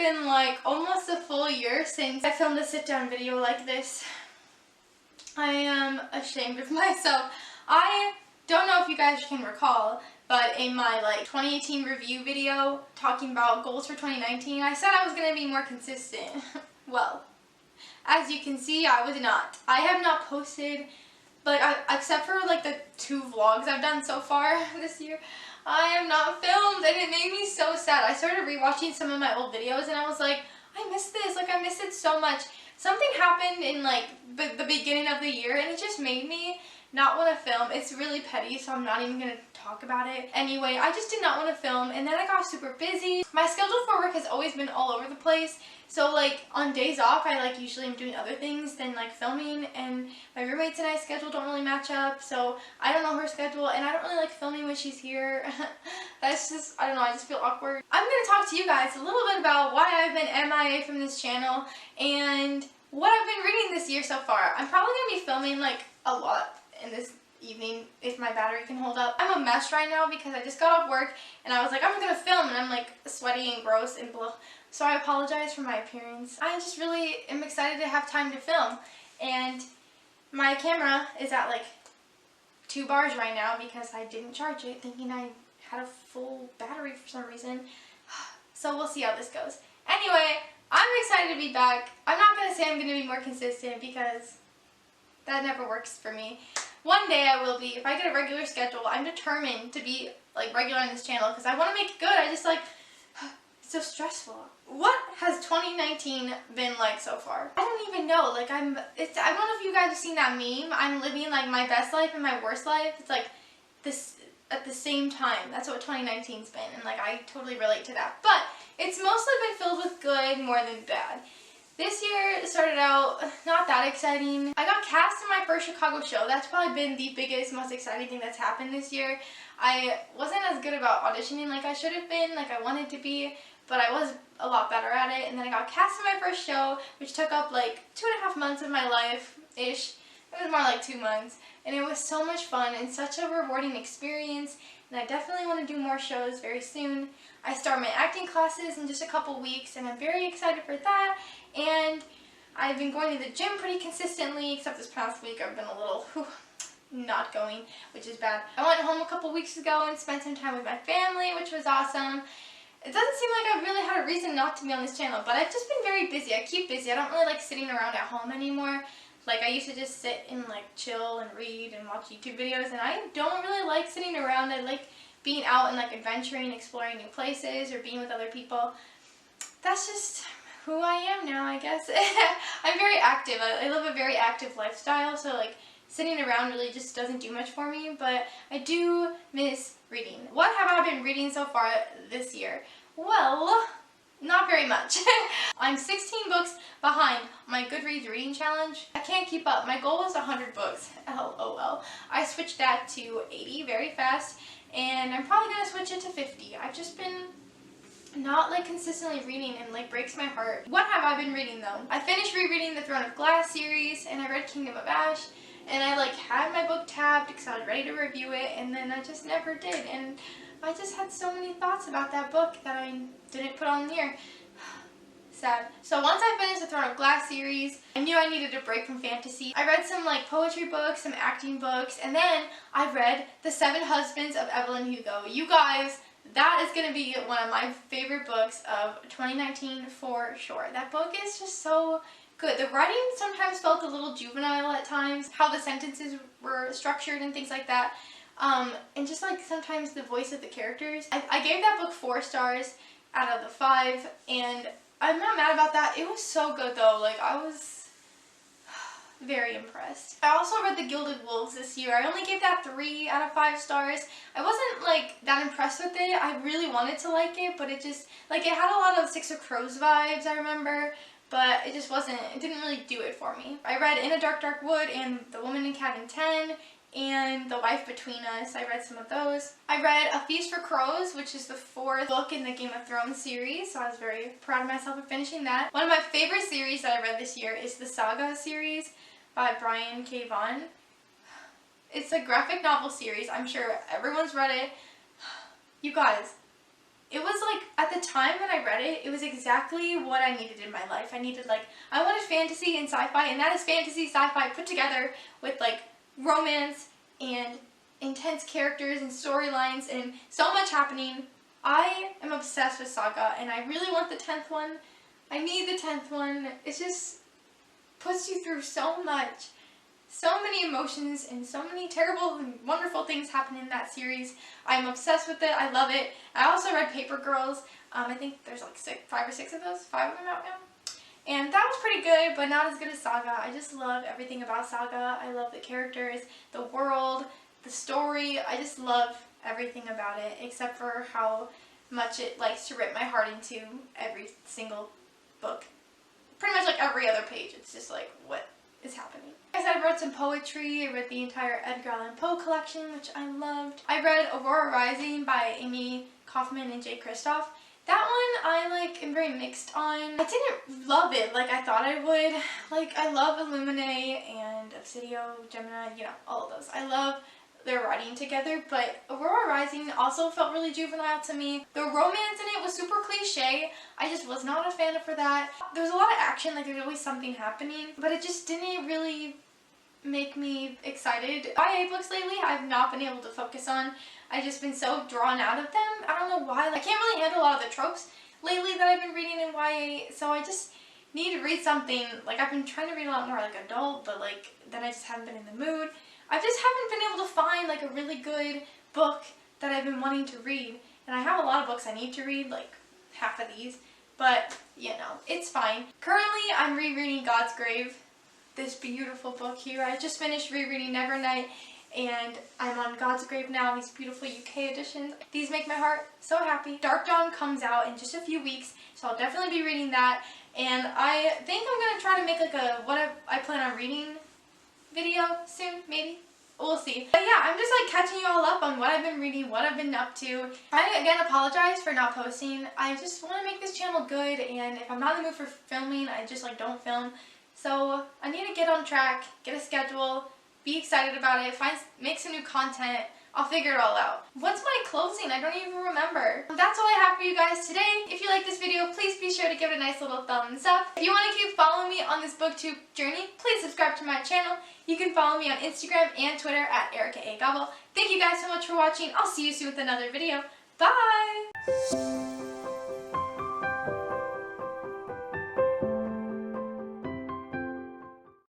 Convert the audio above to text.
been like almost a full year since I filmed a sit-down video like this. I am ashamed of myself. I don't know if you guys can recall, but in my 2018 review video talking about goals for 2019, I said I was going to be more consistent. Well, as you can see, I was not. I have not posted, except for the 2 vlogs I've done so far this year, I have not filmed, and it made me so sad. I started rewatching some of my old videos, and I was like, I miss this. I miss it so much. Something happened in the beginning of the year, and it just made me not want to film. It's really petty, so I'm not even going to talk about it. Anyway, I just did not want to film, and then I got super busy. My schedule for work has always been all over the place, so on days off, I usually am doing other things than filming, and my roommates and I's schedule don't really match up, so I don't know her schedule, and I don't really like filming when she's here. That's just, I don't know, I just feel awkward. I'm going to talk to you guys a little bit about why I've been MIA from this channel, and what I've been reading this year so far. I'm probably going to be filming a lot in this evening if my battery can hold up. I'm a mess right now because I just got off work and I was like, I'm gonna film, and I'm sweaty and gross and blah. So I apologize for my appearance. I just really am excited to have time to film, and my camera is at 2 bars right now because I didn't charge it thinking I had a full battery for some reason. So we'll see how this goes. Anyway, I'm excited to be back. I'm not gonna say I'm gonna be more consistent because that never works for me. One day I will be. If I get a regular schedule, I'm determined to be regular on this channel because I want to make it good. I just it's so stressful. What has 2019 been like so far? I don't even know. I don't know if you guys have seen that meme. I'm living my best life and my worst life. It's this at the same time. That's what 2019's been, and I totally relate to that. But it's mostly been filled with good more than bad. This year started out not that exciting. I got cast in my first Chicago show. That's probably been the biggest, most exciting thing that's happened this year. I wasn't as good about auditioning like I should have been, like I wanted to be, but I was a lot better at it. And then I got cast in my first show, which took up 2.5 months of my life-ish. It was more 2 months. And it was so much fun and such a rewarding experience. And I definitely want to do more shows very soon. I start my acting classes in just a couple weeks, and I'm very excited for that. And I've been going to the gym pretty consistently, except this past week I've been a little not going, which is bad. I went home a couple weeks ago and spent some time with my family, which was awesome. It doesn't seem like I've really had a reason not to be on this channel, but I've just been very busy. I keep busy. I don't really like sitting around at home anymore. I used to just sit and chill and read and watch YouTube videos, and I don't really like sitting around. I like being out and adventuring, exploring new places, or being with other people. That's just who I am now, I guess. I'm very active. I live a very active lifestyle, so sitting around really just doesn't do much for me, but I do miss reading. What have I been reading so far this year? Well, not very much. I'm 16 books behind my Goodreads reading challenge. I can't keep up. My goal was 100 books. LOL. I switched that to 80 very fast, and I'm probably going to switch it to 50. I've just been not consistently reading, and breaks my heart. What have I been reading though? I finished rereading the Throne of Glass series, and I read Kingdom of Ash, and I had my book tabbed because I was ready to review it, and then I just never did, and I just had so many thoughts about that book that I didn't put on here. Sad. So once I finished the Throne of Glass series, I knew I needed a break from fantasy. I read some poetry books, some acting books, and then I read The 7 Husbands of Evelyn Hugo. You guys, that is going to be one of my favorite books of 2019 for sure. That book is just so good. The writing sometimes felt a little juvenile at times, how the sentences were structured and things like that. And just sometimes the voice of the characters. I gave that book 4 stars out of the 5, and I'm not mad about that. It was so good though. I was very impressed. I also read The Gilded Wolves this year. I only gave that 3 out of 5 stars. I wasn't that impressed with it. I really wanted to like it, but it just it had a lot of Six of Crows vibes, I remember, but it just wasn't, it didn't really do it for me. I read In a Dark Dark Wood and The Woman in Cabin 10 and The Life Between Us. I read some of those. I read A Feast for Crows, which is the 4th book in the Game of Thrones series, so I was very proud of myself for finishing that. One of my favorite series that I read this year is the Saga series by Brian K. Vaughan. It's a graphic novel series. I'm sure everyone's read it. You guys, it was like, at the time when I read it, it was exactly what I needed in my life. I wanted fantasy and sci-fi, and that is fantasy, sci-fi put together with like romance and intense characters and storylines and so much happening. I am obsessed with Saga, and I really want the 10th one. I need the 10th one. It just puts you through so much. So many emotions and so many terrible and wonderful things happen in that series. I'm obsessed with it. I love it. I also read Paper Girls. I think there's like 5 or 6 of those. 5 of them out now. And that was pretty good, but not as good as Saga. I just love everything about Saga. I love the characters, the world, the story. I just love everything about it, except for how much it likes to rip my heart into every single book. Pretty much like every other page. It's just like, what is happening? Like I said, I wrote some poetry. I read the entire Edgar Allan Poe collection, which I loved. I read Aurora Rising by Amy Kaufman and Jay Kristoff. That one I am very mixed on. I didn't love it like I thought I would. Like, I love Illuminae and Obsidio, Gemini, all of those. I love their writing together, but Aurora Rising also felt really juvenile to me. The romance in it was super cliche. I just was not a fan for that. There was a lot of action, like there's always something happening, but it just didn't really make me excited. YA books lately I've not been able to focus on. I've just been so drawn out of them. I don't know why. I can't really handle a lot of the tropes lately that I've been reading in YA, so I just need to read something. Like, I've been trying to read a lot more like adult, but then I just haven't been in the mood. I just haven't been able to find like a really good book that I've been wanting to read. And I have a lot of books I need to read, like half of these, but it's fine. Currently I'm rereading God's Grave, this beautiful book here. I just finished rereading Nevernight, and I'm on God's Grave now, these beautiful UK editions. These make my heart so happy. Dark Dawn comes out in just a few weeks, so I'll definitely be reading that. And I think I'm going to try to make like a what I plan on reading video soon, maybe. We'll see. But yeah, I'm just catching you all up on what I've been reading, what I've been up to. I again apologize for not posting. I just want to make this channel good, and if I'm not in the mood for filming, I just don't film. So I need to get on track, get a schedule, be excited about it, make some new content. I'll figure it all out. What's my closing? I don't even remember. That's all I have for you guys today. If you like this video, please be sure to give it a nice little thumbs up. If you want to keep following me on this booktube journey, please subscribe to my channel. You can follow me on Instagram and Twitter at Erica A. Gobble. Thank you guys so much for watching. I'll see you soon with another video. Bye!